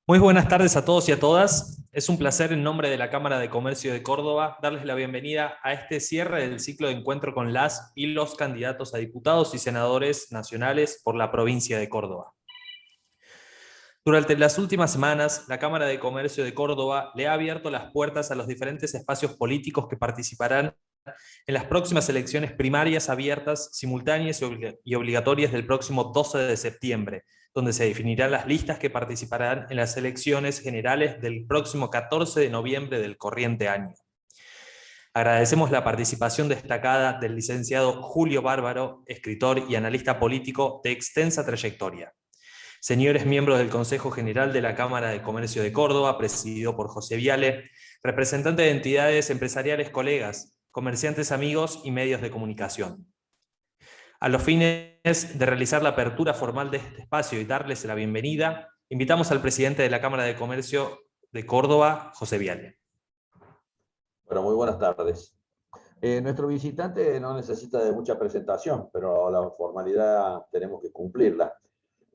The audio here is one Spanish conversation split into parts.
Muy buenas tardes a todos y a todas. Es un placer en nombre de la Cámara de Comercio de Córdoba darles la bienvenida a este cierre del ciclo de encuentro con las y los candidatos a diputados y senadores nacionales por la provincia de Córdoba. Durante las últimas semanas, la Cámara de Comercio de Córdoba le ha abierto las puertas a los diferentes espacios políticos que participarán en las próximas elecciones primarias abiertas, simultáneas y obligatorias del próximo 12 de septiembre, donde se definirán las listas que participarán en las elecciones generales del próximo 14 de noviembre del corriente año. Agradecemos la participación destacada del licenciado Julio Bárbaro, escritor y analista político de extensa trayectoria. Señores miembros del Consejo General de la Cámara de Comercio de Córdoba, presidido por José Viale, representantes de entidades empresariales, colegas, comerciantes amigos y medios de comunicación. A los fines de realizar la apertura formal de este espacio y darles la bienvenida, invitamos al presidente de la Cámara de Comercio de Córdoba, José Viale. Bueno, muy buenas tardes. Nuestro visitante no necesita de mucha presentación, pero la formalidad tenemos que cumplirla.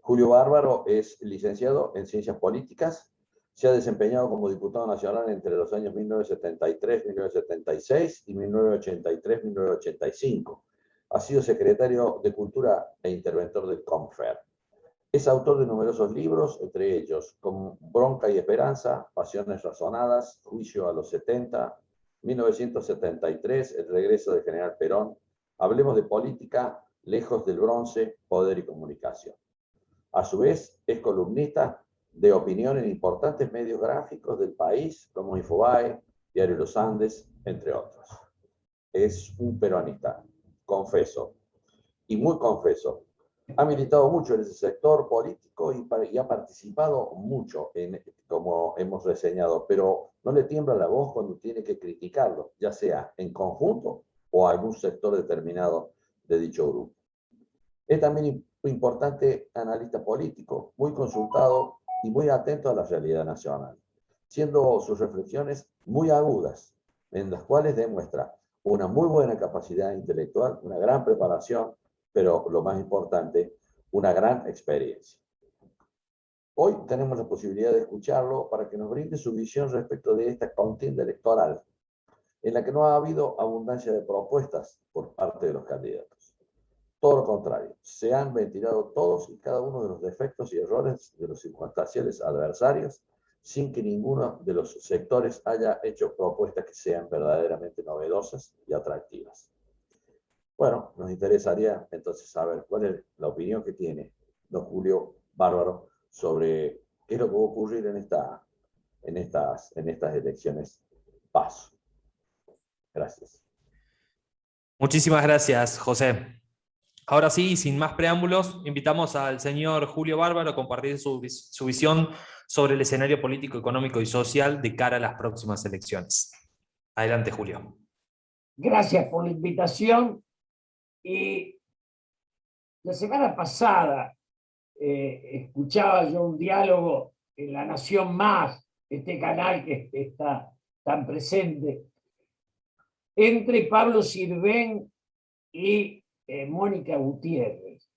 Julio Bárbaro es licenciado en Ciencias Políticas, se ha desempeñado como diputado nacional entre los años 1973, 1976 y 1983-1985. Ha sido secretario de Cultura e interventor del CONFER. Es autor de numerosos libros, entre ellos como Bronca y Esperanza, Pasiones Razonadas, Juicio a los 70, 1973, El regreso de General Perón, Hablemos de política, Lejos del bronce, Poder y comunicación. A su vez, es columnista de opinión en importantes medios gráficos del país, como Infobae, Diario Los Andes, entre otros. Es un peronista, confeso, y muy confeso. Ha militado mucho en ese sector político y ha participado mucho, como hemos reseñado, pero no le tiembla la voz cuando tiene que criticarlo, ya sea en conjunto o a algún sector determinado de dicho grupo. Es también un importante analista político, muy consultado y muy atento a la realidad nacional, siendo sus reflexiones muy agudas, en las cuales demuestra una muy buena capacidad intelectual, una gran preparación, pero lo más importante, una gran experiencia. Hoy tenemos la posibilidad de escucharlo para que nos brinde su visión respecto de esta contienda electoral, en la que no ha habido abundancia de propuestas por parte de los candidatos. Todo lo contrario, se han ventilado todos y cada uno de los defectos y errores de los circunstanciales adversarios, sin que ninguno de los sectores haya hecho propuestas que sean verdaderamente novedosas y atractivas. Bueno, nos interesaría entonces saber cuál es la opinión que tiene don Julio Bárbaro sobre qué es lo que va a ocurrir en estas elecciones PASO. Gracias. Muchísimas gracias, José. Ahora sí, sin más preámbulos, invitamos al señor Julio Bárbaro a compartir su visión sobre el escenario político, económico y social de cara a las próximas elecciones. Adelante, Julio. Gracias por la invitación. Y la semana pasada escuchaba yo un diálogo en La Nación Más, este canal que está tan presente, entre Pablo Sirven y Mónica Gutiérrez.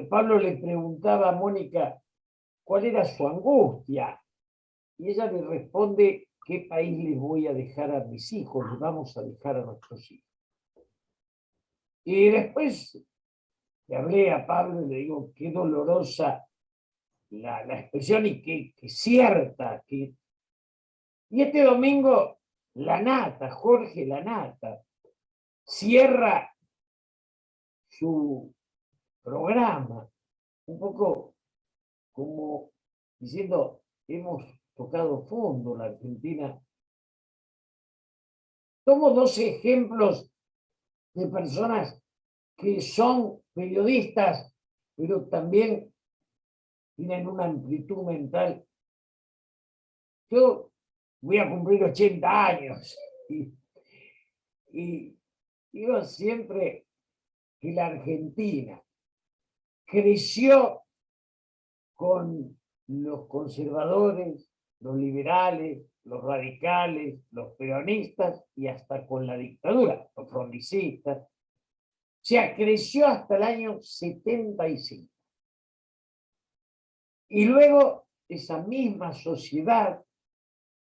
Pablo le preguntaba a Mónica cuál era su angustia, y ella le responde: ¿qué país les voy a dejar a mis hijos? Les vamos a dejar a nuestros hijos. Y después le hablé a Pablo y le digo: qué dolorosa la expresión y qué cierta. Y este domingo, Jorge Lanata, cierra su programa un poco como diciendo: hemos tocado fondo la Argentina. Tomo dos ejemplos de personas que son periodistas, pero también tienen una amplitud mental. Yo voy a cumplir 80 años y digo siempre que la Argentina creció con los conservadores, los liberales, los radicales, los peronistas y hasta con la dictadura, los frondicistas. O sea, creció hasta el año 75. Y luego esa misma sociedad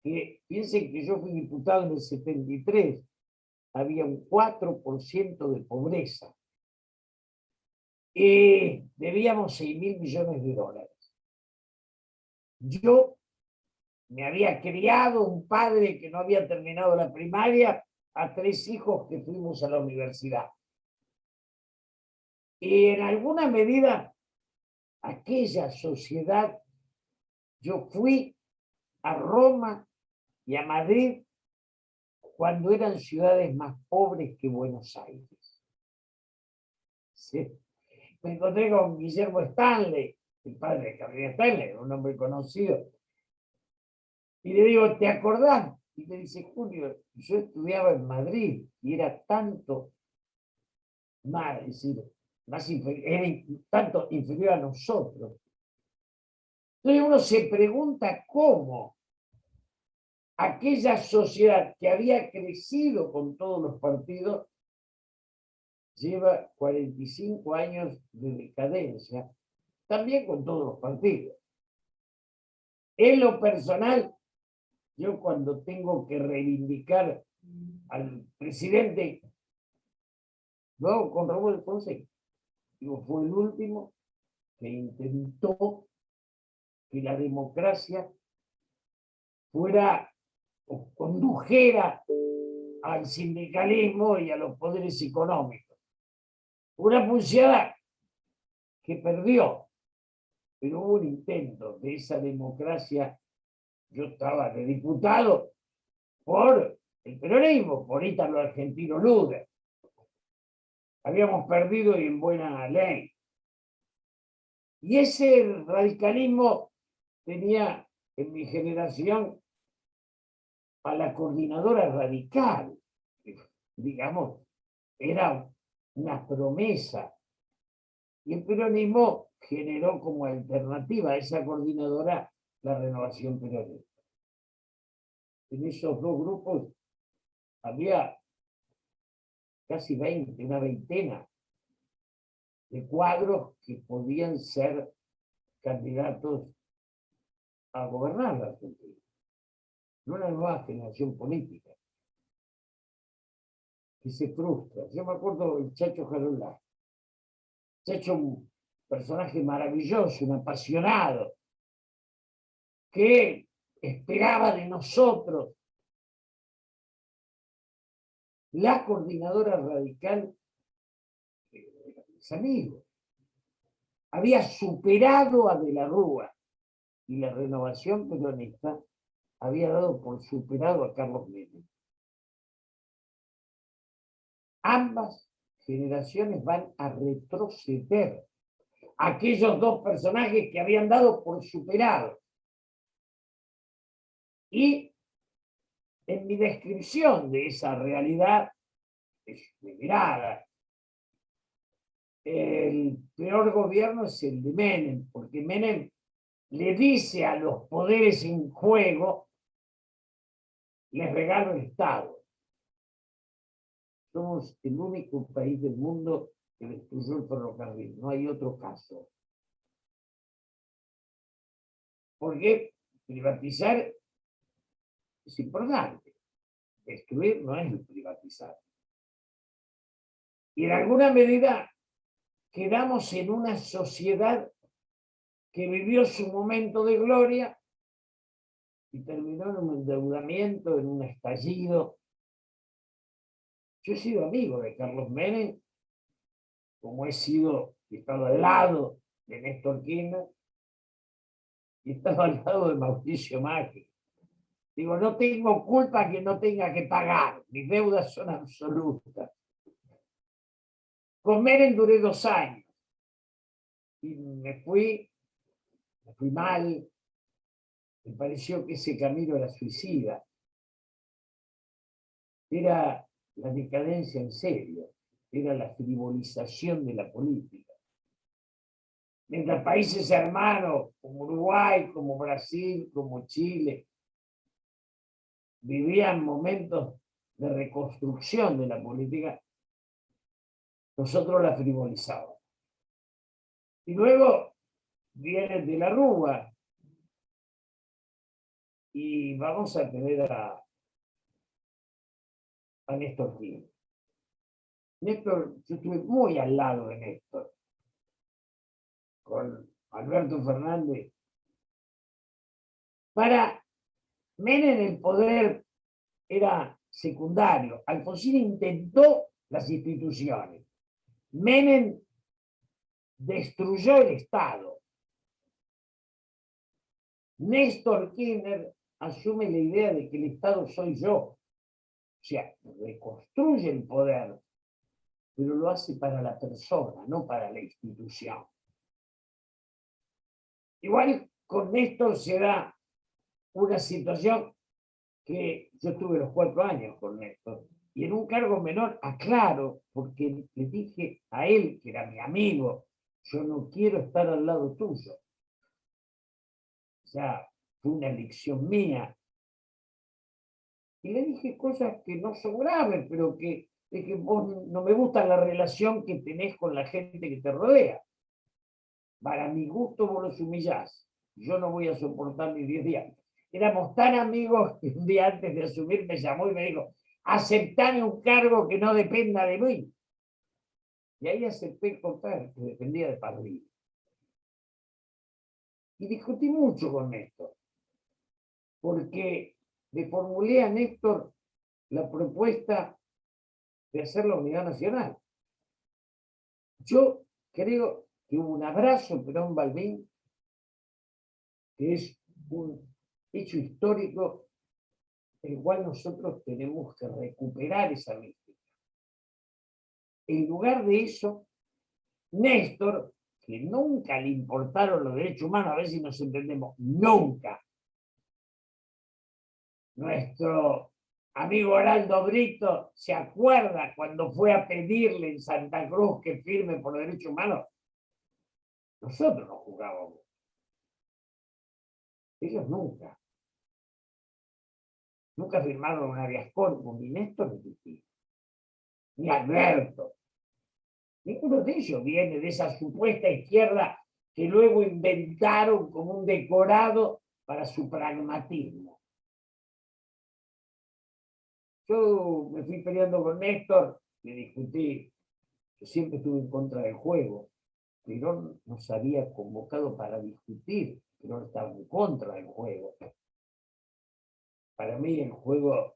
que, piensen que yo fui diputado en el 73, había un 4% de pobreza. Debíamos 6.000 millones de dólares. Yo me había criado un padre que no había terminado la primaria, a 3 hijos que fuimos a la universidad. Y en alguna medida, aquella sociedad, yo fui a Roma y a Madrid cuando eran ciudades más pobres que Buenos Aires. ¿Sí? Me encontré con Guillermo Stanley, el padre de Gabriel Stanley, un hombre conocido. Y le digo, ¿te acordás? Y me dice, Julio, yo estudiaba en Madrid y era tanto más, es decir, más inferior, era tanto inferior a nosotros. Entonces uno se pregunta cómo aquella sociedad que había crecido con todos los partidos lleva 45 años de decadencia, también con todos los partidos. En lo personal, yo cuando tengo que reivindicar al presidente, lo hago con Raúl Alfonsín. Digo, fue el último que intentó que la democracia fuera o condujera al sindicalismo y a los poderes económicos. Una pulseada que perdió, pero hubo un intento de esa democracia. Yo estaba de diputado por el peronismo, por Ítalo Argentino Luder. Habíamos perdido y en buena ley. Y ese radicalismo tenía en mi generación a la coordinadora radical, que, digamos, era una promesa. Y el peronismo generó como alternativa a esa coordinadora la Renovación Peronista. En esos dos grupos había casi 20, una veintena de cuadros que podían ser candidatos a gobernar la Argentina. No una nueva generación política que se frustra. Yo me acuerdo del Chacho Jarolá. Chacho, un personaje maravilloso, un apasionado, que esperaba de nosotros. La coordinadora radical, mis amigos, había superado a De la Rúa y la Renovación Peronista había dado por superado a Carlos Menem. Ambas generaciones van a retroceder. Aquellos dos personajes que habían dado por superado. Y en mi descripción de esa realidad, es mi mirada, el peor gobierno es el de Menem, porque Menem le dice a los poderes en juego, les regalo el Estado. Somos el único país del mundo que destruyó el ferrocarril, no hay otro caso. Porque privatizar es importante, destruir no es privatizar. Y en alguna medida quedamos en una sociedad que vivió su momento de gloria y terminó en un endeudamiento, en un estallido. Yo he sido amigo de Carlos Menem, como he estado al lado de Néstor Kirchner y he estado al lado de Mauricio Macri. Digo, no tengo culpa que no tenga que pagar, mis deudas son absolutas. Con Menem duré 2 años y me fui mal, me pareció que ese camino era suicida. Era la decadencia en serio, era la frivolización de la política. Mientras países hermanos como Uruguay, como Brasil, como Chile, vivían momentos de reconstrucción de la política, nosotros la frivolizábamos. Y luego viene De la Rúa, y vamos a tener a Néstor Kirchner. Néstor, yo estuve muy al lado de Néstor, con Alberto Fernández. Para Menem el poder era secundario. Alfonsín intentó las instituciones. Menem destruyó el Estado. Néstor Kirchner asume la idea de que el Estado soy yo. O sea, reconstruye el poder, pero lo hace para la persona, no para la institución. Igual con Néstor se da una situación que yo estuve los 4 años con Néstor, y en un cargo menor, aclaro, porque le dije a él, que era mi amigo, yo no quiero estar al lado tuyo. O sea, fue una elección mía. Y le dije cosas que no son graves, pero que vos no me gusta la relación que tenés con la gente que te rodea. Para mi gusto vos los humillás. Yo no voy a soportar ni 10 días. Éramos tan amigos que un día antes de asumir me llamó y me dijo, aceptame un cargo que no dependa de mí. Y ahí acepté el contrato, que dependía de Parrillo. Y discutí mucho con Néstor, porque le formulé a Néstor la propuesta de hacer la unidad nacional. Yo creo que hubo un abrazo Perón-Balbín, que es un hecho histórico el cual nosotros tenemos que recuperar esa mística. En lugar de eso, Néstor, que nunca le importaron los derechos humanos, a ver si nos entendemos, nunca. Nuestro amigo Araldo Brito se acuerda cuando fue a pedirle en Santa Cruz que firme por los derechos humanos. Nosotros no jugábamos. Ellos nunca. Nunca firmaron un habeas corpus, ni Néstor ni Cristina, ni Alberto. Ninguno de ellos viene de esa supuesta izquierda que luego inventaron como un decorado para su pragmatismo. Yo me fui peleando con Néstor, le discutí, yo siempre estuve en contra del juego. Perón nos había convocado para discutir, Perón estaba en contra del juego. Para mí el juego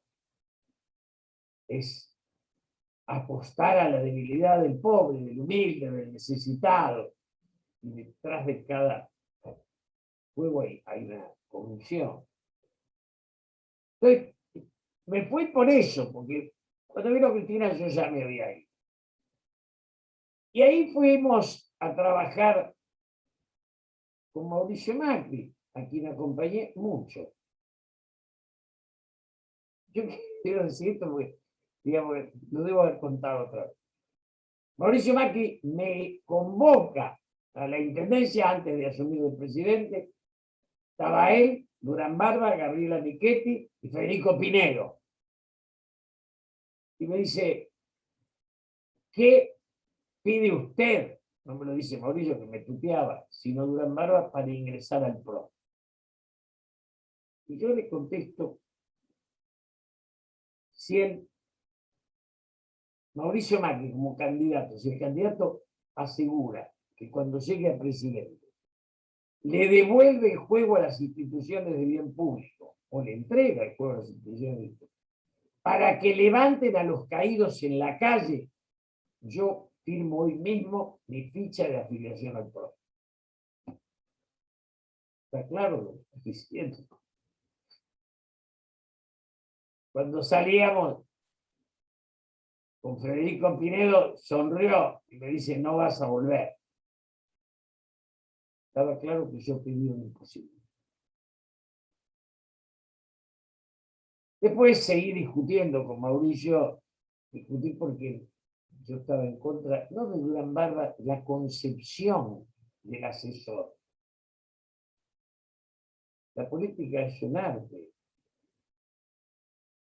es apostar a la debilidad del pobre, del humilde, del necesitado. Y detrás de cada juego hay una corrupción. Entonces, me fui por eso, porque cuando vino Cristina yo ya me había ido. Y ahí fuimos a trabajar con Mauricio Macri, a quien acompañé mucho. Yo quiero decir esto porque, digamos, lo debo haber contado otra vez. Mauricio Macri me convoca a la intendencia antes de asumir el presidente. Estaba él, Durán Barba, Gabriela Michetti y Federico Pinedo. Y me dice, ¿qué pide usted? No me lo dice Mauricio, que me tuteaba, sino Durán Barba, para ingresar al PRO. Y yo le contesto, si el Mauricio Macri como candidato, si el candidato asegura que cuando llegue a presidente le devuelve el juego a las instituciones de bien público o le entrega el juego a las instituciones de bien público para que levanten a los caídos en la calle, yo firmo hoy mismo mi ficha de afiliación al PRO. ¿Está claro lo que estoy diciendo? Cuando salíamos con Federico Pinedo, sonrió y me dice, no vas a volver. Estaba claro que yo pedí un imposible. Después seguí discutiendo con Mauricio, discutí porque yo estaba en contra, no de Durán Barba, la concepción del asesor. La política es un arte.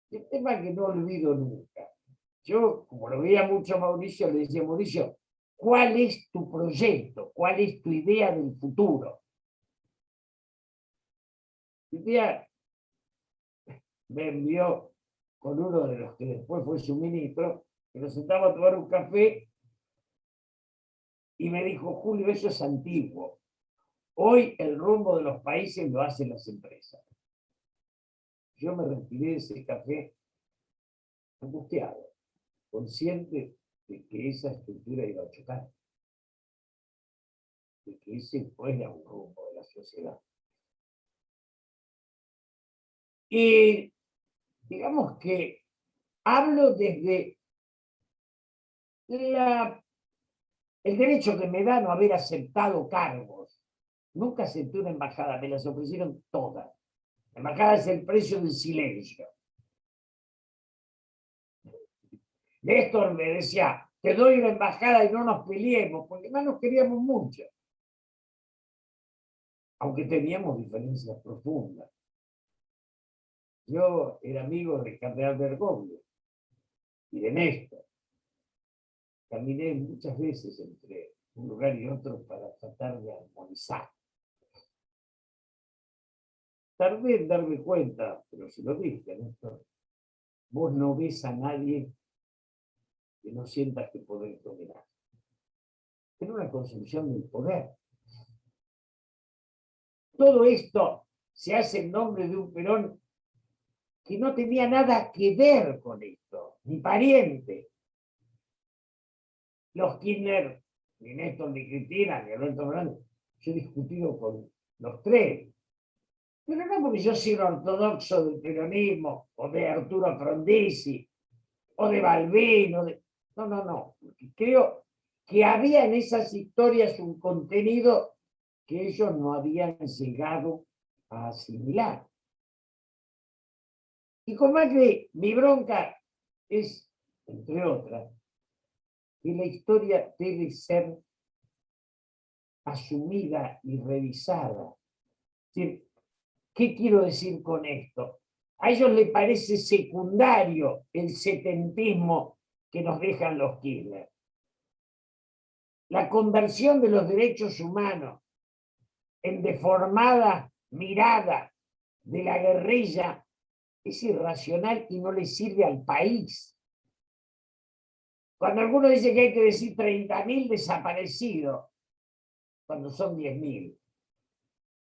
El tema que no olvido nunca. Yo, como lo veía mucho a Mauricio, le decía, Mauricio, ¿cuál es tu proyecto? ¿Cuál es tu idea del futuro? Un día me envió con uno de los que después fue su ministro, que nos sentamos a tomar un café y me dijo, Julio, eso es antiguo. Hoy el rumbo de los países lo hacen las empresas. Yo me retiré de ese café angustiado, consciente de que esa estructura iba a chocar, de que ese fuera un rumbo de la sociedad. Y digamos que hablo desde el derecho que me da no haber aceptado cargos. Nunca acepté una embajada, me las ofrecieron todas. La embajada es el precio del silencio. Néstor me decía, te doy una embajada y no nos peleemos, porque más nos queríamos mucho. Aunque teníamos diferencias profundas. Yo era amigo de Cardenal Bergoglio y de Néstor. Caminé muchas veces entre un lugar y otro para tratar de armonizar. Tardé en darme cuenta, pero se lo dije, Néstor, vos no ves a nadie que no sientas que podés dominar. Era una construcción del poder. Todo esto se hace en nombre de un Perón que no tenía nada que ver con esto, ni pariente. Los Kirchner, ni Néstor, ni Cristina, ni Alberto Fernández, yo he discutido con los tres. Pero no porque yo soy un ortodoxo del peronismo, o de Arturo Frondizi, o de Balbino. No. Porque creo que había en esas historias un contenido que ellos no habían llegado a asimilar. Y con Macri, mi bronca es, entre otras, que la historia debe ser asumida y revisada. ¿Qué quiero decir con esto? A ellos les parece secundario el setentismo que nos dejan los Kirchner. La conversión de los derechos humanos en deformada mirada de la guerrilla es irracional y no le sirve al país. Cuando alguno dice que hay que decir 30.000 desaparecidos, cuando son 10.000,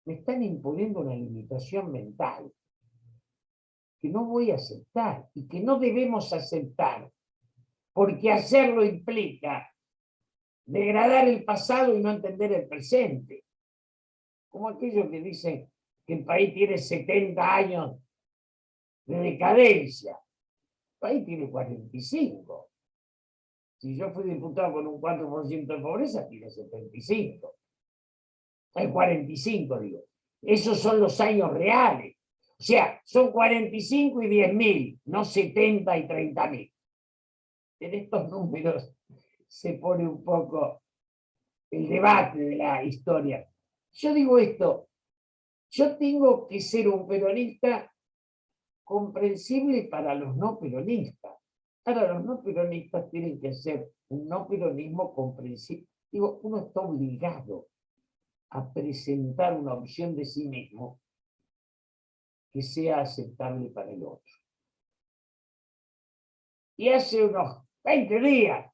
me están imponiendo una limitación mental que no voy a aceptar y que no debemos aceptar, porque hacerlo implica degradar el pasado y no entender el presente. Como aquellos que dicen que el país tiene 70 años de decadencia. El país tiene 45. Si yo fui diputado con un 4% de pobreza, tiene 75. Hay 45, digo. Esos son los años reales. O sea, son 45 y 10.000, no 70 y 30.000. En estos números se pone un poco el debate de la historia. Yo digo esto, yo tengo que ser un peronista comprensible para los no peronistas. Ahora, los no peronistas tienen que ser un no peronismo comprensible. Digo, uno está obligado a presentar una opción de sí mismo que sea aceptable para el otro. Y hace unos 20 días,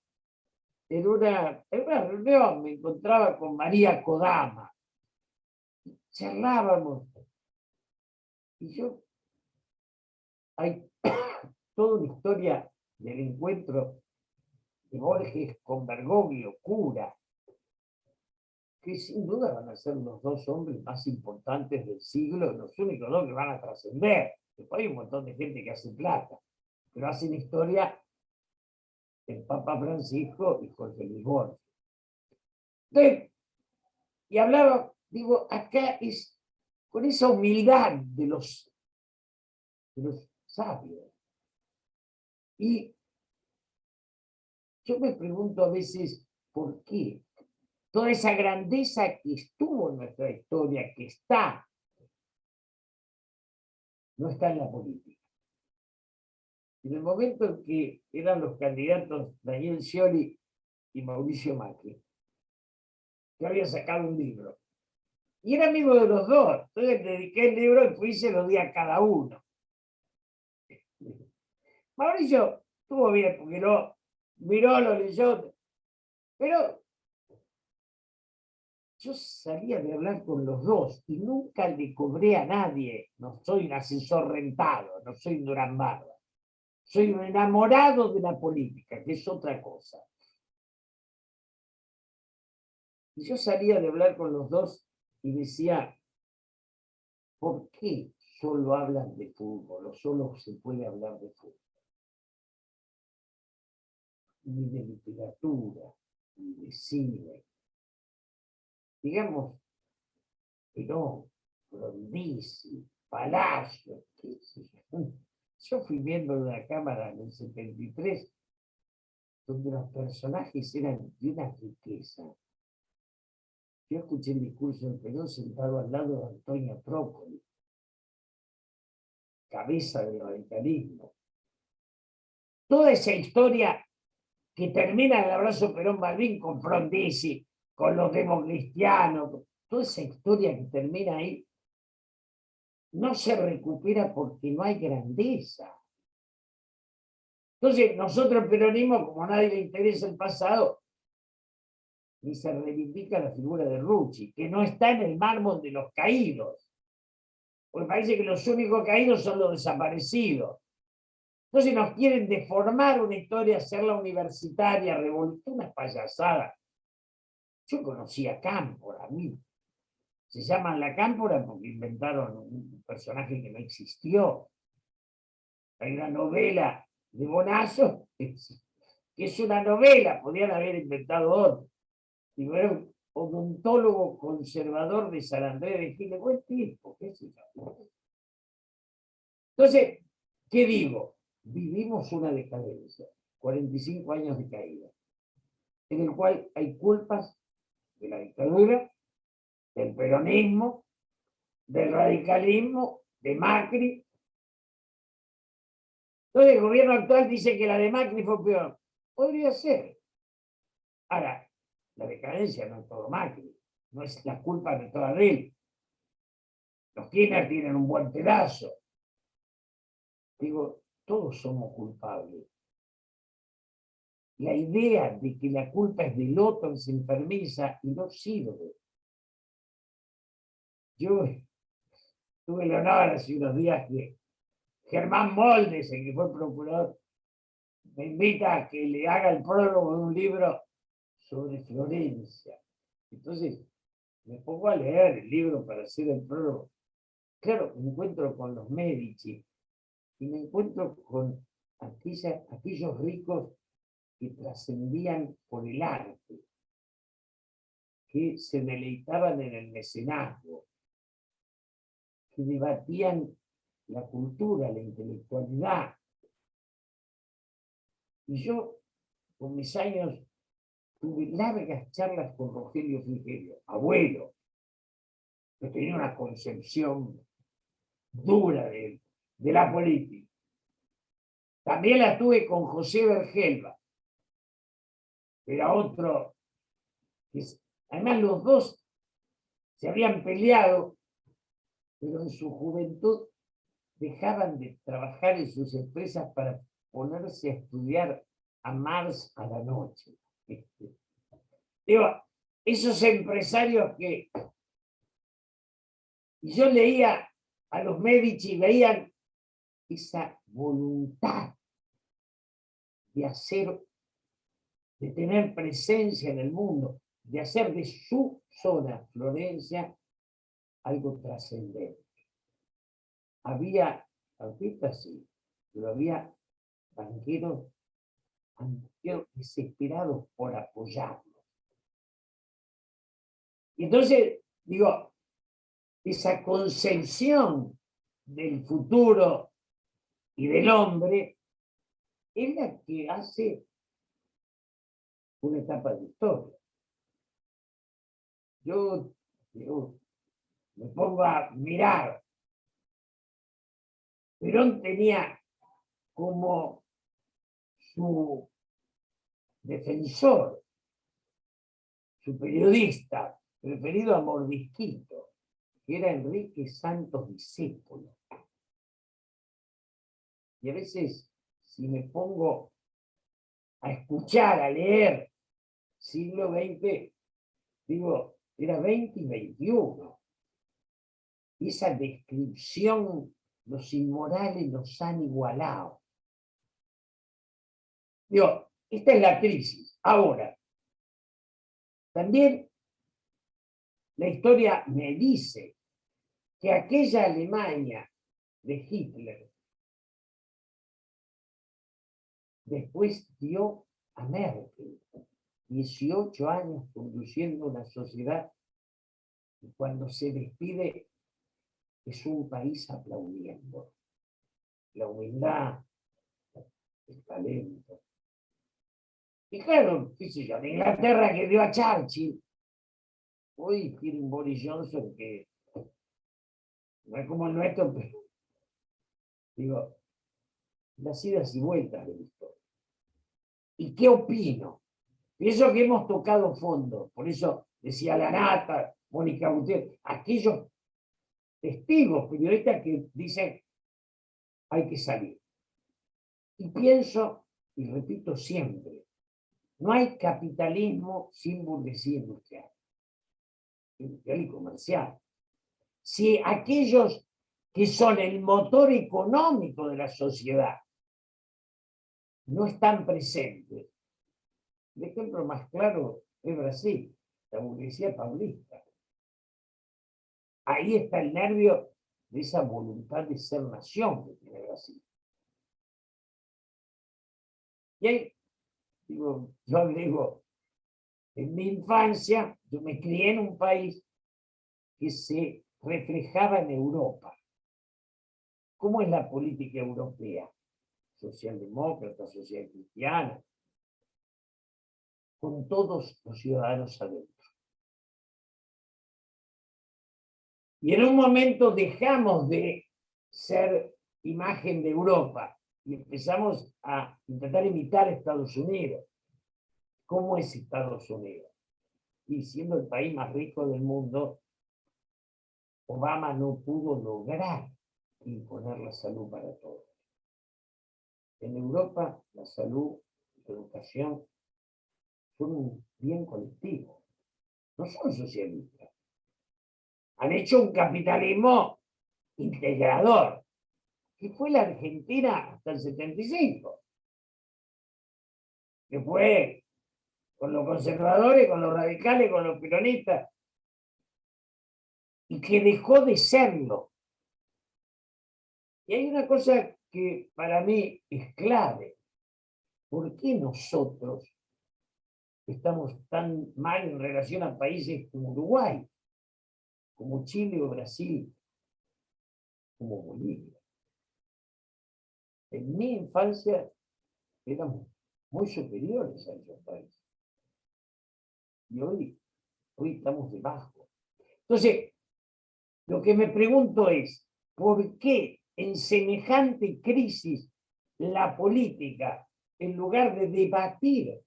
en una reunión, me encontraba con María Kodama. Charlábamos. Y yo, hay toda una historia del encuentro de Borges con Bergoglio, cura, que sin duda van a ser los dos hombres más importantes del siglo, los únicos dos que van a trascender. Después hay un montón de gente que hace plata, pero hacen historia el Papa Francisco y Jorge Luis Borges. Entonces, y hablaba, digo, acá es con esa humildad de los sabios. Y yo me pregunto a veces, ¿por qué? Toda esa grandeza que estuvo en nuestra historia, que está, no está en la política. En el momento en que eran los candidatos Daniel Scioli y Mauricio Macri, yo había sacado un libro. Y era amigo de los dos. Entonces dediqué el libro y fui y se lo di a cada uno. Mauricio estuvo bien, porque lo miró, lo leyó, pero yo salía de hablar con los dos y nunca le cobré a nadie. No soy un asesor rentado, no soy un Durán Barba. Soy un enamorado de la política, que es otra cosa. Y yo salía de hablar con los dos y decía, ¿por qué solo hablan de fútbol o solo se puede hablar de fútbol? Ni de literatura, ni de cine. Digamos, Perón, Frondizi, Palacio, qué sé yo. Yo fui miembro de la Cámara en el 73, donde los personajes eran de una riqueza. Yo escuché el discurso de Perón sentado al lado de Antonio Trócoli, cabeza del radicalismo. Toda esa historia que termina en el abrazo Perón-Malvin con Frondizi, con los democristianos, toda esa historia que termina ahí, no se recupera porque no hay grandeza. Entonces, nosotros el peronismo, como a nadie le interesa el pasado, ni se reivindica la figura de Rucci, que no está en el mármol de los caídos. Porque parece que los únicos caídos son los desaparecidos. Entonces nos quieren deformar una historia, hacerla universitaria, revolucionar, una payasada. Yo conocí a Cámpora, a mí. Se llaman la Cámpora porque inventaron un personaje que no existió. Hay una novela de Bonazo, que es una novela, podrían haber inventado otro. Y era un odontólogo conservador de San Andrés de Giles, buen tipo, qué sé yo. Entonces, ¿qué digo? Vivimos una decadencia, 45 años de caída, en el cual hay culpas de la dictadura, del peronismo, del radicalismo, de Macri. Entonces el gobierno actual dice que la de Macri fue peor. Podría ser. Ahora, la decadencia no es todo Macri, no es la culpa de toda de él. Los Kirchner tienen un buen pedazo. Digo, todos somos culpables. La idea de que la culpa es del otro es enfermiza y no sirve. Yo tuve el honor hace unos días que Germán Moldes, el que fue procurador, me invita a que le haga el prólogo de un libro sobre Florencia. Entonces, me pongo a leer el libro para hacer el prólogo. Claro, me encuentro con los Medici y me encuentro con aquellos ricos que trascendían por el arte, que se deleitaban en el mecenazgo, que debatían la cultura, la intelectualidad. Y yo, con mis años, tuve largas charlas con Rogelio Frigerio, abuelo, que tenía una concepción dura de la política. También la tuve con José Bergelba, que era otro, además los dos se habían peleado, pero en su juventud dejaban de trabajar en sus empresas para ponerse a estudiar a Marx a la noche. Digo, esos empresarios que... Y yo leía a los Medici, veían esa voluntad de hacer, de tener presencia en el mundo, de hacer de su zona, Florencia, algo trascendente. Había artistas, sí, pero había banqueros desesperados por apoyarlos. Y entonces, digo, esa concepción del futuro y del hombre es la que hace una etapa de historia. Yo me pongo a mirar. Perón tenía como su defensor, su periodista preferido a Mordisquito, que era Enrique Santos Discépolo. Y a veces si me pongo a escuchar, a leer siglo XX, digo, era 20 y 21. Y esa descripción, los inmorales nos han igualado. Digo, esta es la crisis. Ahora, también la historia me dice que aquella Alemania de Hitler después dio a Merkel 18 años conduciendo una sociedad y cuando se despide es un país aplaudiendo. La humildad, el talento. Y claro, qué sé yo, en Inglaterra que dio a Churchill, hoy tiene un Boris Johnson que no es como el nuestro, pero digo, las idas y vueltas de la historia. ¿Y qué opino? Pienso que hemos tocado fondo, por eso decía la Nata, Mónica Gutiérrez, aquellos testigos, periodistas que dicen hay que salir. Y pienso, y repito siempre, no hay capitalismo sin burguesía industrial y comercial. Si aquellos que son el motor económico de la sociedad no están presentes, el ejemplo más claro es Brasil, la burguesía paulista. Ahí está el nervio de esa voluntad de ser nación que tiene Brasil. Y ahí, digo, yo agrego, en mi infancia, yo me crié en un país que se reflejaba en Europa. ¿Cómo es la política europea? Socialdemócrata, social cristiana, con todos los ciudadanos adentro. Y en un momento dejamos de ser imagen de Europa y empezamos a intentar imitar a Estados Unidos. ¿Cómo es Estados Unidos? Y siendo el país más rico del mundo, Obama no pudo lograr imponer la salud para todos. En Europa, la salud y la educación son un bien colectivo, no son socialistas. Han hecho un capitalismo integrador, que fue la Argentina hasta el 75, que fue con los conservadores, con los radicales, con los peronistas, y que dejó de serlo. Y hay una cosa que para mí es clave. ¿Por qué nosotros estamos tan mal en relación a países como Uruguay, como Chile o Brasil, como Bolivia? En mi infancia éramos muy superiores a esos países. Y hoy estamos debajo. Entonces, lo que me pregunto es, ¿por qué en semejante crisis la política, en lugar de debatir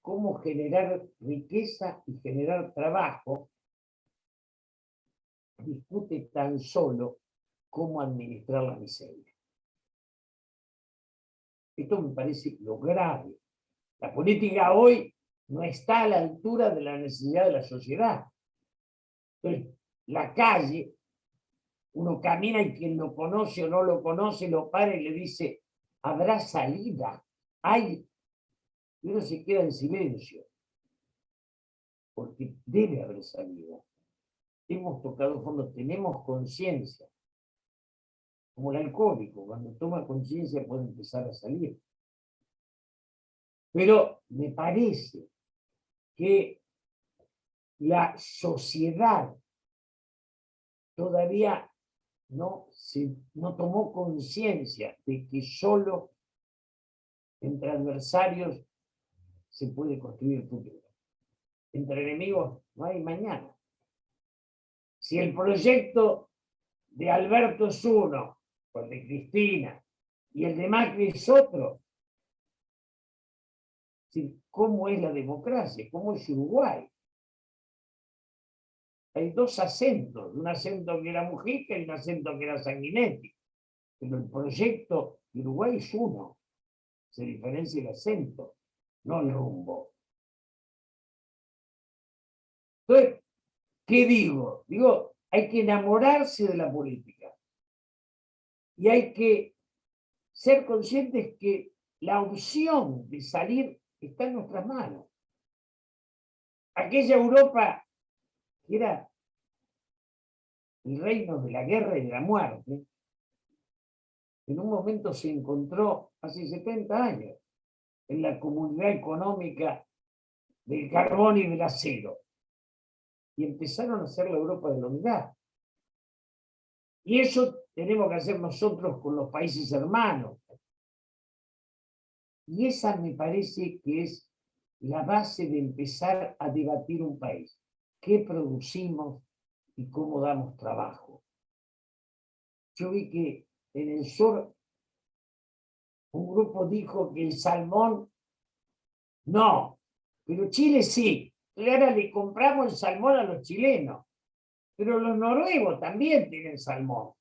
cómo generar riqueza y generar trabajo, discute tan solo cómo administrar la miseria? Esto me parece lo grave. La política hoy no está a la altura de la necesidad de la sociedad. Entonces, la calle, uno camina y quien lo conoce o no lo conoce, lo para y le dice, ¿habrá salida? Hay. Y uno se queda en silencio, porque debe haber salida. Hemos tocado fondo, tenemos conciencia. Como el alcohólico, cuando toma conciencia puede empezar a salir. Pero me parece que la sociedad todavía no tomó conciencia de que solo entre adversarios se puede construir el futuro. Entre enemigos no hay mañana. Si el proyecto de Alberto es uno, el de Cristina, y el de Macri es otro, ¿cómo es la democracia? ¿Cómo es Uruguay? Hay dos acentos, un acento que era Mujica y un acento que era Sanguinetti, pero el proyecto de Uruguay es uno. se diferencia el acento, no el rumbo. Entonces, ¿qué digo? Digo, hay que enamorarse de la política y hay que ser conscientes que la opción de salir está en nuestras manos. Aquella Europa que era el reino de la guerra y de la muerte, en un momento se encontró hace 70 años en la comunidad económica del carbón y del acero. Y empezaron a hacer la Europa de la unidad. Y eso tenemos que hacer nosotros con los países hermanos. Y esa me parece que es la base de empezar a debatir un país. ¿Qué producimos y cómo damos trabajo? Yo vi que en el sur un grupo dijo que el salmón no, pero Chile sí. Y ahora le compramos el salmón a los chilenos, pero los noruegos también tienen salmón.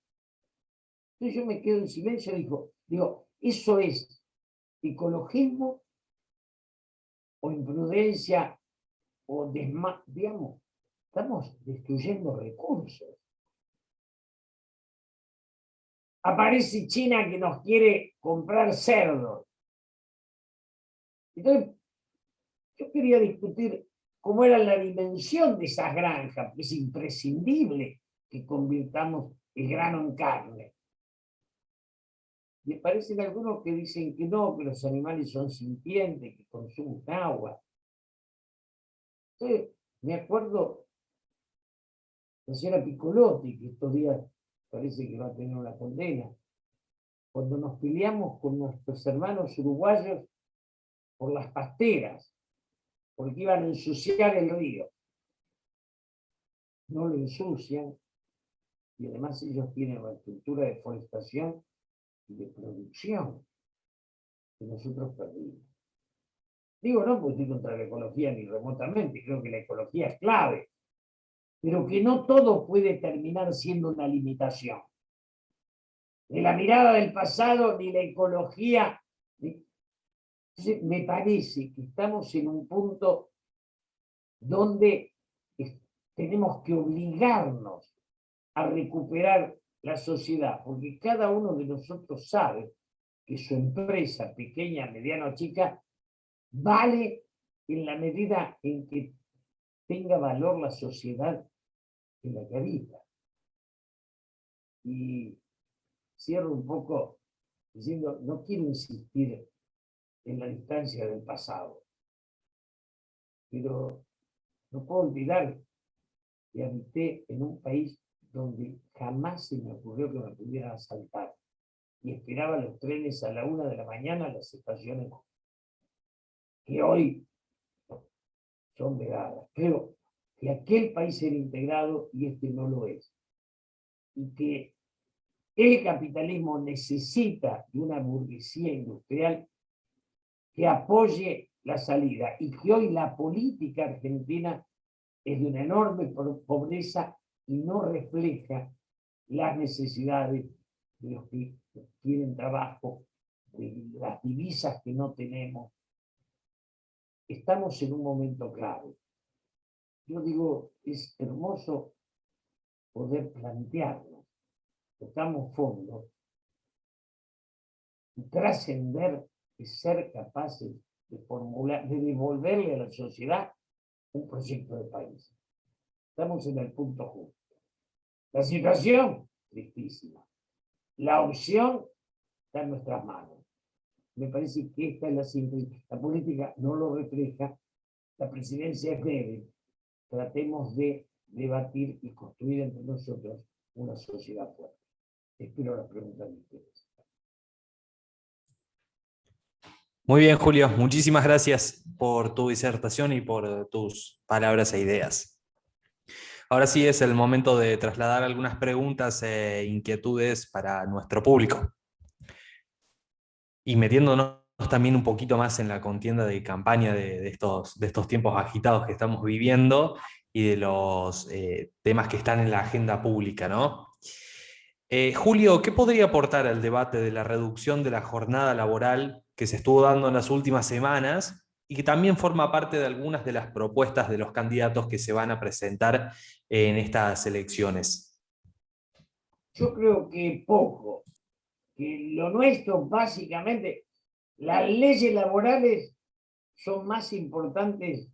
Entonces yo me quedo en silencio y digo, ¿eso es ecologismo o imprudencia o digamos, estamos destruyendo recursos? Aparece China que nos quiere comprar cerdos. Entonces, yo quería discutir cómo era la dimensión de esas granjas, porque es imprescindible que convirtamos el grano en carne. Me parecen algunos que dicen que no, que los animales son sintientes, que consumen agua. Entonces, me acuerdo la señora Piccolotti, que estos días parece que va a tener una condena, cuando nos peleamos con nuestros hermanos uruguayos por las pasteras, porque iban a ensuciar el río. No lo ensucian, y además ellos tienen la estructura de forestación y de producción que nosotros perdimos. Digo, no porque estoy contra la ecología ni remotamente, creo que la ecología es clave, pero que no todo puede terminar siendo una limitación. Ni la mirada del pasado, ni la ecología. Entonces, me parece que estamos en un punto donde tenemos que obligarnos a recuperar la sociedad, porque cada uno de nosotros sabe que su empresa, pequeña, mediana o chica, vale en la medida en que tenga valor la sociedad en la que habita. Y cierro un poco diciendo, no quiero insistir en la distancia del pasado, pero no puedo olvidar que habité en un país donde jamás se me ocurrió que me pudieran asaltar y esperaba los trenes a la 1 de la mañana a las estaciones que hoy son vedadas. Creo que aquel país era integrado y este no lo es. Y que el capitalismo necesita de una burguesía industrial que apoye la salida y que hoy la política argentina es de una enorme pobreza y no refleja las necesidades de los que tienen trabajo, de las divisas que no tenemos. Estamos en un momento clave. Yo digo, es hermoso poder plantearnos, tocamos fondo y trascender y ser capaces de formular, de devolverle a la sociedad un proyecto de país. Estamos en el punto justo. La situación, tristísima. La opción está en nuestras manos. Me parece que esta es la síntesis. La política no lo refleja. La presidencia es débil. Tratemos de debatir y construir entre nosotros una sociedad fuerte. Espero la pregunta de ustedes. Muy bien, Julio. Muchísimas gracias por tu disertación y por tus palabras e ideas. Ahora sí es el momento de trasladar algunas preguntas e inquietudes para nuestro público. Y metiéndonos también un poquito más en la contienda de campaña de estos tiempos agitados que estamos viviendo y de los temas que están en la agenda pública, ¿no? Julio, ¿qué podría aportar al debate de la reducción de la jornada laboral que se estuvo dando en las últimas semanas y que también forma parte de algunas de las propuestas de los candidatos que se van a presentar en estas elecciones? Yo creo que poco, que lo nuestro básicamente, las leyes laborales son más importantes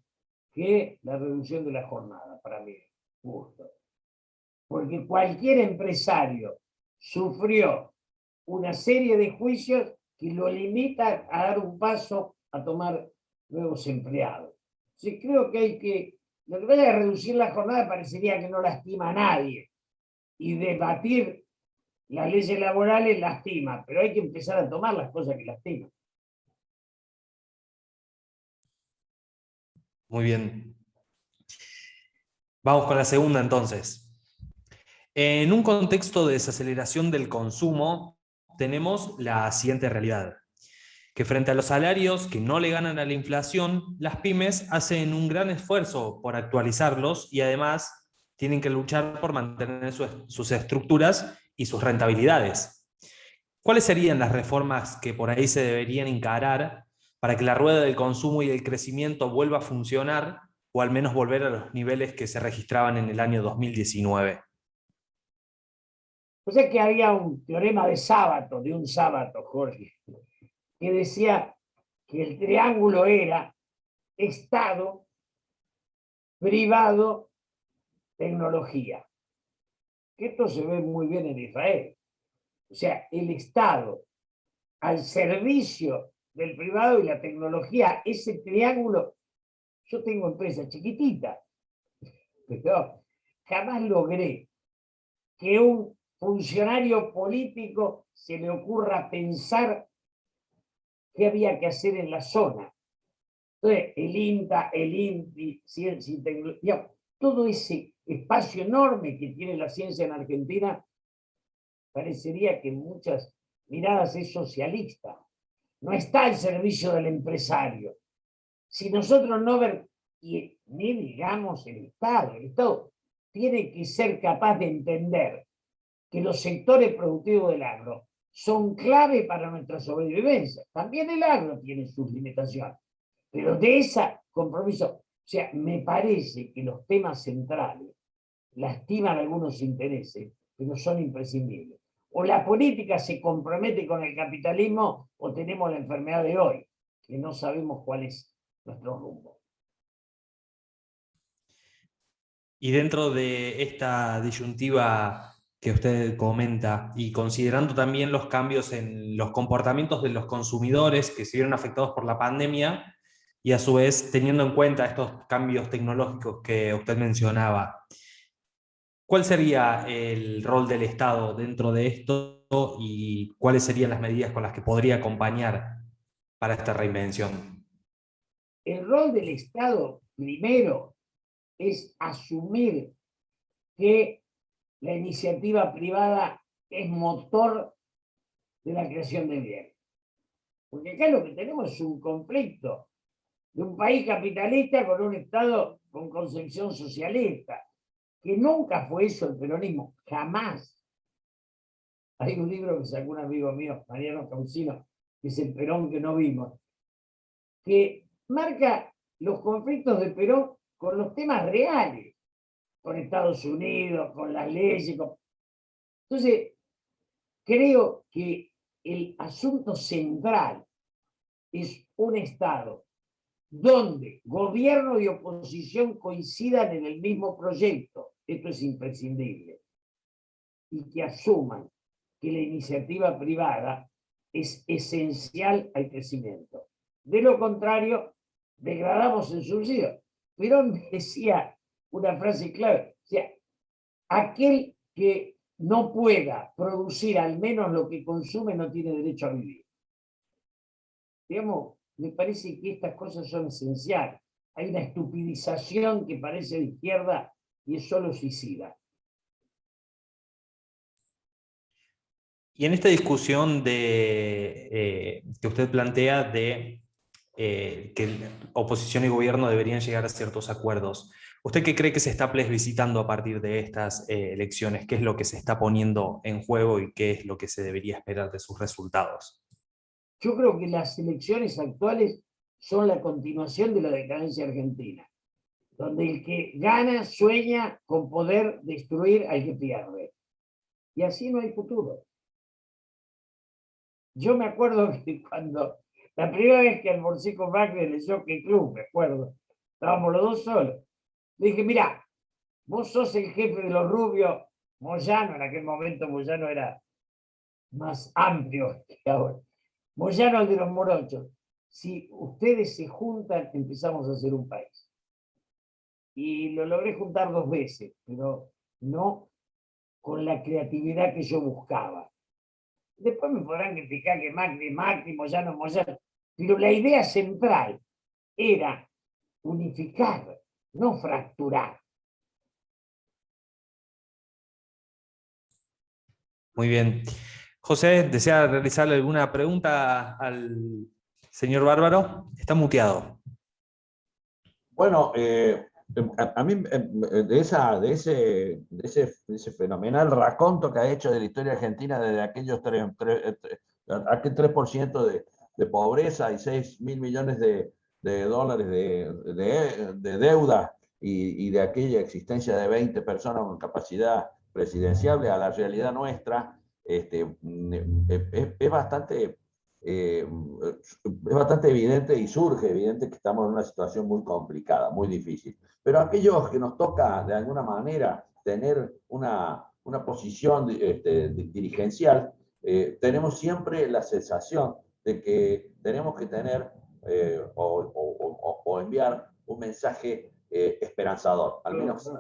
que la reducción de la jornada, para mí, justo. Porque cualquier empresario sufrió una serie de juicios que lo limitan a dar un paso a tomar nuevos empleados. Sí, creo que hay que, lo que vaya a reducir la jornada parecería que no lastima a nadie, y debatir las leyes laborales lastima, pero hay que empezar a tomar las cosas que lastiman. Muy bien. Vamos con la segunda entonces. En un contexto de desaceleración del consumo, tenemos la siguiente realidad: que frente a los salarios que no le ganan a la inflación, las pymes hacen un gran esfuerzo por actualizarlos y además tienen que luchar por mantener sus estructuras y sus rentabilidades. ¿Cuáles serían las reformas que por ahí se deberían encarar para que la rueda del consumo y el crecimiento vuelva a funcionar, o al menos volver a los niveles que se registraban en el año 2019? O sea que había un teorema de un sábado, Jorge, que decía que el triángulo era Estado, privado, tecnología. Que esto se ve muy bien en Israel. O sea, el Estado al servicio del privado y la tecnología, ese triángulo. Yo tengo empresas chiquititas, pero jamás logré que un funcionario político se le ocurra pensar qué había que hacer en la zona. Entonces, el INTA, el INTI, ciencia y tecnología, todo ese espacio enorme que tiene la ciencia en Argentina, parecería que en muchas miradas es socialista. No está al servicio del empresario. Si nosotros no ver, y ni digamos el Estado tiene que ser capaz de entender que los sectores productivos del agro son clave para nuestra sobrevivencia. También el agro tiene sus limitaciones, pero de ese compromiso, o sea, me parece que los temas centrales lastiman algunos intereses, pero son imprescindibles. O la política se compromete con el capitalismo, o tenemos la enfermedad de hoy, que no sabemos cuál es nuestro rumbo. Y dentro de esta disyuntiva que usted comenta, y considerando también los cambios en los comportamientos de los consumidores que se vieron afectados por la pandemia, y a su vez teniendo en cuenta estos cambios tecnológicos que usted mencionaba, ¿cuál sería el rol del Estado dentro de esto y cuáles serían las medidas con las que podría acompañar para esta reinvención? El rol del Estado, primero, es asumir que la iniciativa privada es motor de la creación de bienes. Porque acá lo que tenemos es un conflicto de un país capitalista con un Estado con concepción socialista, que nunca fue eso el peronismo, jamás. Hay un libro que sacó un amigo mío, Mariano Causino, que es El Perón que no vimos, que marca los conflictos de Perón con los temas reales, con Estados Unidos, con las leyes. Entonces, creo que el asunto central es un Estado donde gobierno y oposición coincidan en el mismo proyecto. Esto es imprescindible. Y que asuman que la iniciativa privada es esencial al crecimiento. De lo contrario, degradamos el subsidio. Perón decía una frase clave, o sea, aquel que no pueda producir al menos lo que consume no tiene derecho a vivir. Digamos, me parece que estas cosas son esenciales. Hay una estupidización que parece de izquierda y es solo suicida. Y en esta discusión que usted plantea de que oposición y gobierno deberían llegar a ciertos acuerdos, ¿usted qué cree que se está plebiscitando a partir de estas elecciones? ¿Qué es lo que se está poniendo en juego y qué es lo que se debería esperar de sus resultados? Yo creo que las elecciones actuales son la continuación de la decadencia argentina, donde el que gana sueña con poder destruir al que pierde. Y así no hay futuro. Yo me acuerdo que cuando la primera vez que almorcé con Macri en el Jockey Club, me acuerdo, estábamos los dos solos. Le dije, mira, vos sos el jefe de los rubios, Moyano, en aquel momento Moyano era más amplio que ahora. Moyano al de los morochos. Si ustedes se juntan, empezamos a hacer un país. Y lo logré juntar 2 veces, pero no con la creatividad que yo buscaba. Después me podrán criticar que Macri, Moyano, pero la idea central era unificar, no fracturar. Muy bien. José, ¿desea realizarle alguna pregunta al señor Bárbaro? Está muteado. Bueno, a mí de ese fenomenal raconto que ha hecho de la historia argentina desde aquellos aquel 3% de pobreza y 6.000 millones de dólares de deuda y de aquella existencia de 20 personas con capacidad presidenciable a la realidad nuestra, es bastante es bastante evidente y surge evidente que estamos en una situación muy complicada, muy difícil. Pero aquellos que nos toca de alguna manera tener una posición dirigencial, tenemos siempre la sensación de que tenemos que tener o enviar un mensaje esperanzador. Al menos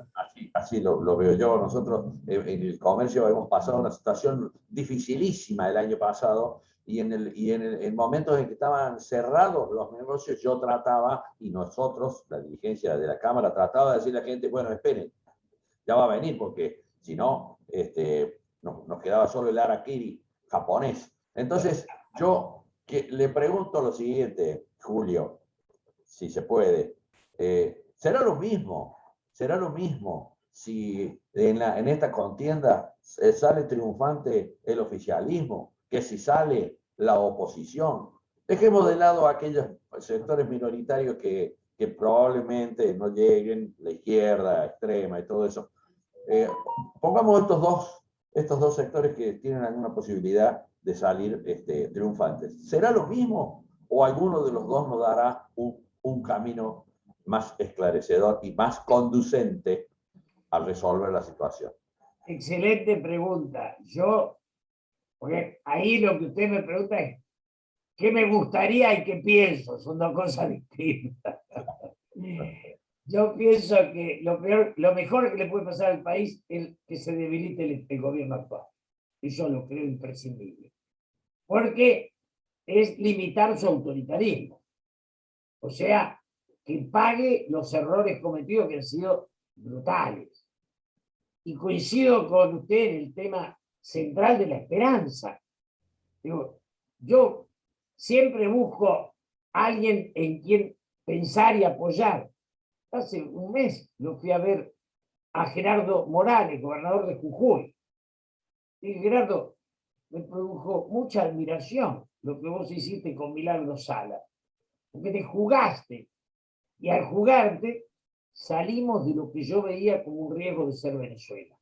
así lo veo yo. Nosotros en el comercio hemos pasado una situación dificilísima el año pasado y en momentos en que estaban cerrados los negocios, yo trataba, y nosotros, la dirigencia de la Cámara, trataba de decirle a la gente, bueno, esperen, ya va a venir, porque si no, nos quedaba solo el harakiri japonés. Entonces, yo le pregunto lo siguiente, Julio, si se puede, ¿será lo mismo si en esta contienda sale triunfante el oficialismo que si sale la oposición? Dejemos de lado aquellos sectores minoritarios que probablemente no lleguen, la izquierda extrema y todo eso. Pongamos estos dos sectores que tienen alguna posibilidad de salir triunfantes. ¿Será lo mismo o alguno de los dos nos dará un camino más esclarecedor y más conducente a resolver la situación? Excelente pregunta. Porque ahí lo que usted me pregunta es, ¿qué me gustaría y qué pienso? Son dos cosas distintas. Yo pienso que lo mejor que le puede pasar al país es que se debilite el gobierno actual. Eso lo creo imprescindible. Porque es limitar su autoritarismo. O sea, que pague los errores cometidos que han sido brutales. Y coincido con usted en el tema central de la esperanza. Digo, yo siempre busco a alguien en quien pensar y apoyar. Hace un mes lo fui a ver a Gerardo Morales, gobernador de Jujuy. Y Gerardo, me produjo mucha admiración lo que vos hiciste con Milagro Sala, porque te jugaste, y al jugarte salimos de lo que yo veía como un riesgo de ser Venezuela.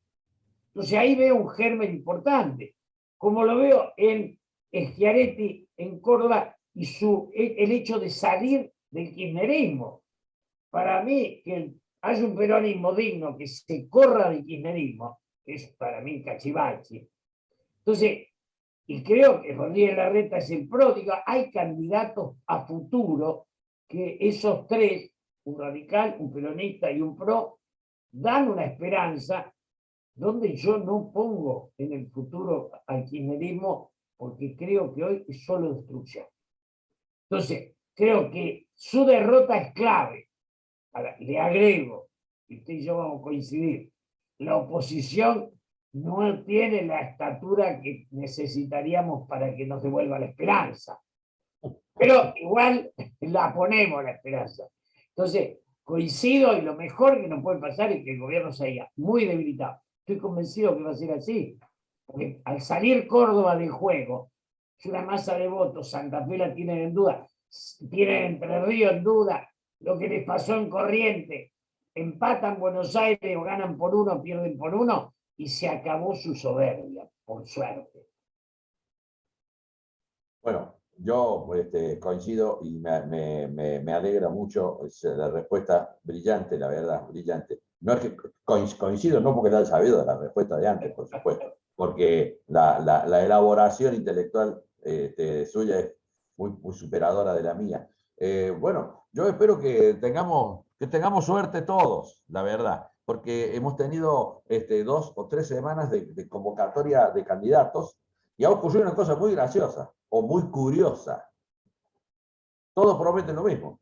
Entonces ahí veo un germen importante, como lo veo en Schiaretti en Córdoba y el hecho de salir del kirchnerismo. Para mí, que haya un peronismo digno que se corra del kirchnerismo, es para mí cachivache. Entonces, y creo que Rodríguez Larreta es el pródigo, hay candidatos a futuro que esos tres, un radical, un peronista y un pro, dan una esperanza donde yo no pongo en el futuro al kirchnerismo porque creo que hoy es solo destrucción. Entonces, creo que su derrota es clave. Ahora, le agrego, y usted y yo vamos a coincidir, la oposición no tiene la estatura que necesitaríamos para que nos devuelva la esperanza. Pero igual la ponemos la esperanza. Entonces, coincido y lo mejor que nos puede pasar es que el gobierno se haya muy debilitado. Estoy convencido que va a ser así. Porque al salir Córdoba del juego, es una masa de votos. Santa Fe la tienen en duda, tienen Entre Ríos en duda, lo que les pasó en Corrientes, empatan Buenos Aires o ganan por 1, pierden por 1, y se acabó su soberbia, por suerte. Bueno, yo coincido y me alegra mucho, es la respuesta brillante, la verdad, brillante. No es que coincido, no porque la haya sabido de la respuesta de antes, por supuesto, porque la elaboración intelectual suya es muy superadora de la mía. Bueno, yo espero que tengamos suerte todos, la verdad, porque hemos tenido 2 o 3 semanas de convocatoria de candidatos y ha ocurrido una cosa muy graciosa o muy curiosa. Todos prometen lo mismo.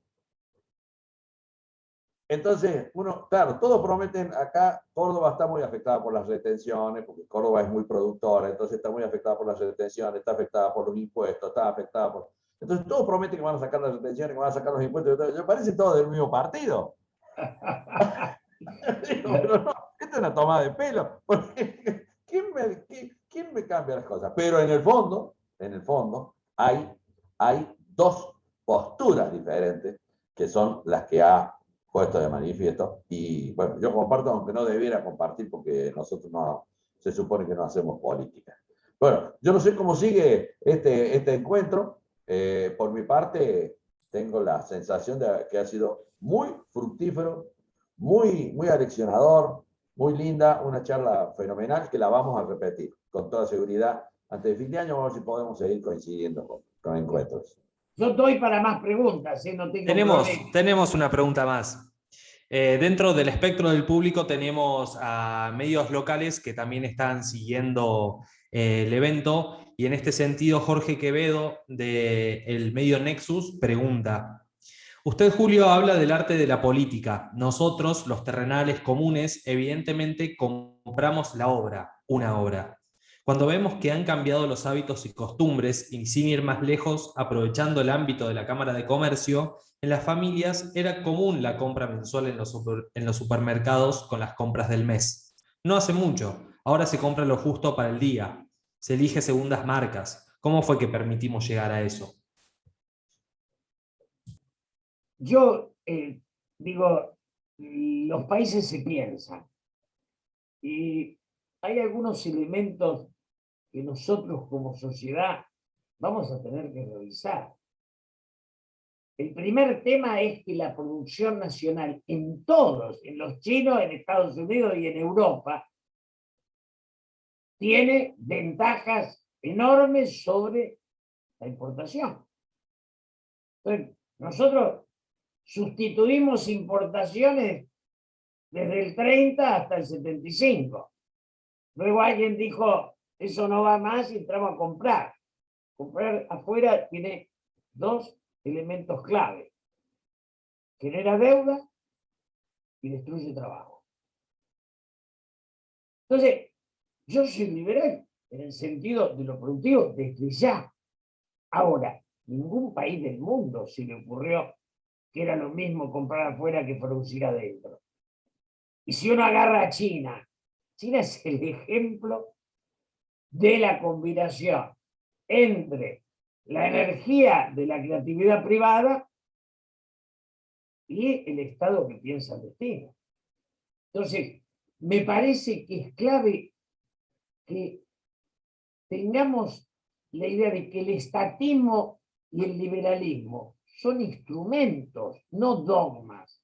Entonces, claro, todos prometen acá, Córdoba está muy afectada por las retenciones, porque Córdoba es muy productora, entonces está muy afectada por las retenciones, está afectada por los impuestos, está afectada por... Entonces todos prometen que van a sacar las retenciones, que van a sacar los impuestos, me parece todo del mismo partido. Pero no, esto es una tomada de pelo, porque ¿quién me cambia las cosas? Pero en el fondo, hay 2 posturas diferentes que son las que ha puesto de manifiesto. Y bueno, yo comparto, aunque no debiera compartir, porque nosotros no, se supone que no hacemos política. Bueno, yo no sé cómo sigue este encuentro. Por mi parte, tengo la sensación de que ha sido muy fructífero, muy aleccionador, muy linda, una charla fenomenal que la vamos a repetir con toda seguridad antes de fin de año. Vamos a ver si podemos seguir coincidiendo con encuentros. Yo estoy para más preguntas, no tengo problema. Tenemos una pregunta más. Dentro del espectro del público tenemos a medios locales que también están siguiendo el evento, y en este sentido Jorge Quevedo del medio Nexus pregunta: usted, Julio, habla del arte de la política. Nosotros, los terrenales comunes, evidentemente compramos la obra, una obra. Cuando vemos que han cambiado los hábitos y costumbres, y sin ir más lejos, aprovechando el ámbito de la Cámara de Comercio, en las familias era común la compra mensual en los supermercados con las compras del mes. No hace mucho, ahora se compra lo justo para el día, se elige segundas marcas. ¿Cómo fue que permitimos llegar a eso? Yo digo, los países se piensan y hay algunos elementos que nosotros como sociedad vamos a tener que revisar. El primer tema es que la producción nacional en todos, en los chinos, en Estados Unidos y en Europa, tiene ventajas enormes sobre la importación. Entonces, nosotros sustituimos importaciones desde el 30 hasta el 75. Luego alguien dijo, eso no va más, y entramos a comprar. Comprar afuera tiene 2 elementos clave: genera deuda y destruye trabajo. Entonces, yo soy liberal en el sentido de lo productivo desde ya. Ahora, ningún país del mundo se le ocurrió que era lo mismo comprar afuera que producir adentro. Y si uno agarra a China, China es el ejemplo de la combinación entre la energía de la creatividad privada y el Estado que piensa el destino. Entonces, me parece que es clave que tengamos la idea de que el estatismo y el liberalismo son instrumentos, no dogmas.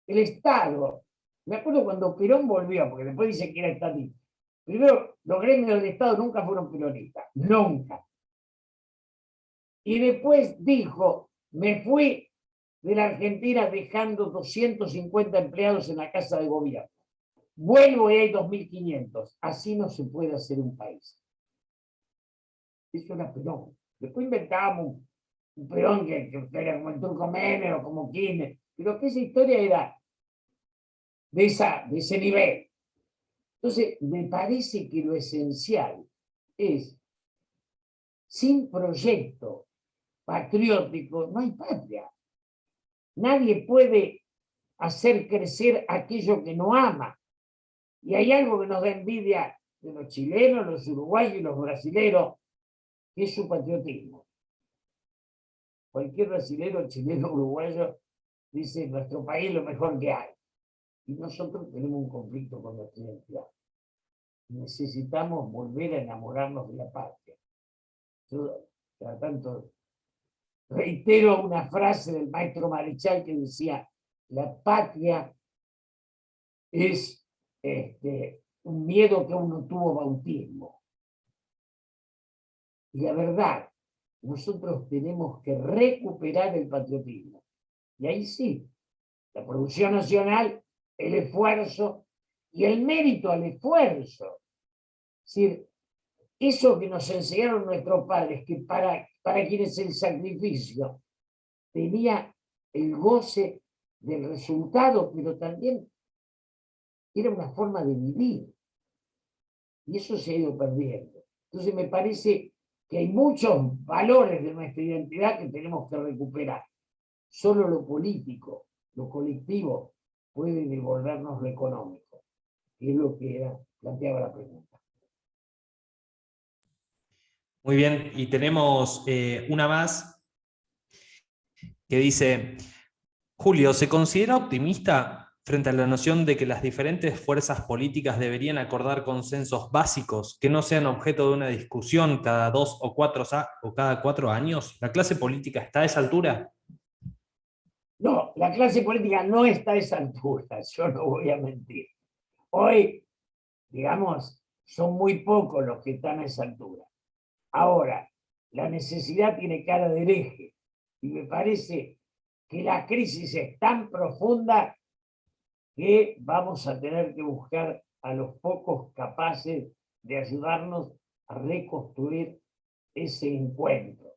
El Estado, me acuerdo cuando Perón volvió, porque después dice que era estatista. Primero, los gremios del Estado nunca fueron peronistas, nunca. Y después dijo, me fui de la Argentina dejando 250 empleados en la Casa de Gobierno. Vuelvo y hay 2.500. Así no se puede hacer un país. Eso era Perón. Después inventábamos un Perón que era como el Turco Menem o como Kirchner, pero que esa historia era de ese nivel. Entonces, me parece que lo esencial es, sin proyecto patriótico, no hay patria. Nadie puede hacer crecer aquello que no ama. Y hay algo que nos da envidia de los chilenos, los uruguayos y los brasileños, ¿Qué es su patriotismo? Cualquier brasileño, chileno, uruguayo dice nuestro país es lo mejor que hay. Y nosotros tenemos un conflicto con nuestra identidad. Necesitamos volver a enamorarnos de la patria. Yo, cada tanto, reitero una frase del maestro Marichal que decía: la patria es un miedo que uno tuvo bautismo. Y la verdad, nosotros tenemos que recuperar el patriotismo. Y ahí sí, la producción nacional, el esfuerzo y el mérito al esfuerzo. Es decir, eso que nos enseñaron nuestros padres, que para quienes el sacrificio tenía el goce del resultado, pero también era una forma de vivir. Y eso se ha ido perdiendo. Entonces me parece que hay muchos valores de nuestra identidad que tenemos que recuperar. Solo lo político, lo colectivo, puede devolvernos lo económico, que es lo que planteaba la pregunta. Muy bien, y tenemos una más que dice: Julio, ¿se considera optimista frente a la noción de que las diferentes fuerzas políticas deberían acordar consensos básicos que no sean objeto de una discusión cada 2 o cada 4 años? ¿La clase política está a esa altura? No, la clase política no está a esa altura, yo no voy a mentir. Hoy, digamos, son muy pocos los que están a esa altura. Ahora, la necesidad tiene cara de hereje, y me parece que la crisis es tan profunda que vamos a tener que buscar a los pocos capaces de ayudarnos a reconstruir ese encuentro.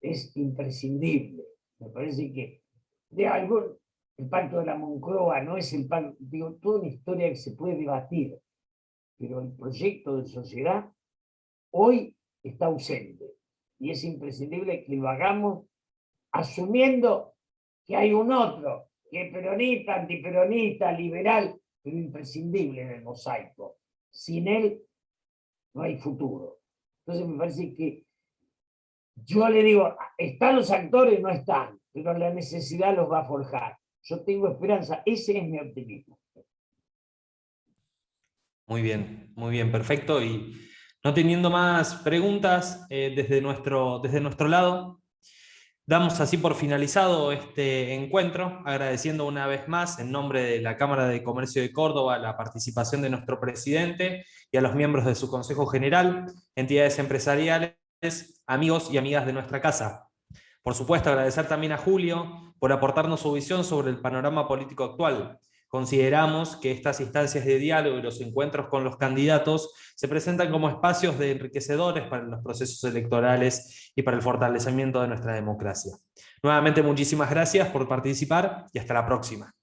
Es imprescindible. Me parece que el pacto de la Moncloa no es el pacto, digo, toda una historia que se puede debatir, pero el proyecto de sociedad hoy está ausente y es imprescindible que lo hagamos asumiendo que hay un otro, que es peronista, antiperonista, liberal, pero imprescindible en el mosaico. Sin él no hay futuro. Entonces me parece que yo le digo, están los actores, no están, pero la necesidad los va a forjar. Yo tengo esperanza, ese es mi optimismo. Muy bien, perfecto. Y no teniendo más preguntas desde nuestro lado, damos así por finalizado este encuentro, agradeciendo una vez más en nombre de la Cámara de Comercio de Córdoba la participación de nuestro presidente y a los miembros de su Consejo General, entidades empresariales, amigos y amigas de nuestra casa. Por supuesto, agradecer también a Julio por aportarnos su visión sobre el panorama político actual. Consideramos que estas instancias de diálogo y los encuentros con los candidatos se presentan como espacios de enriquecedores para los procesos electorales y para el fortalecimiento de nuestra democracia. Nuevamente, muchísimas gracias por participar y hasta la próxima.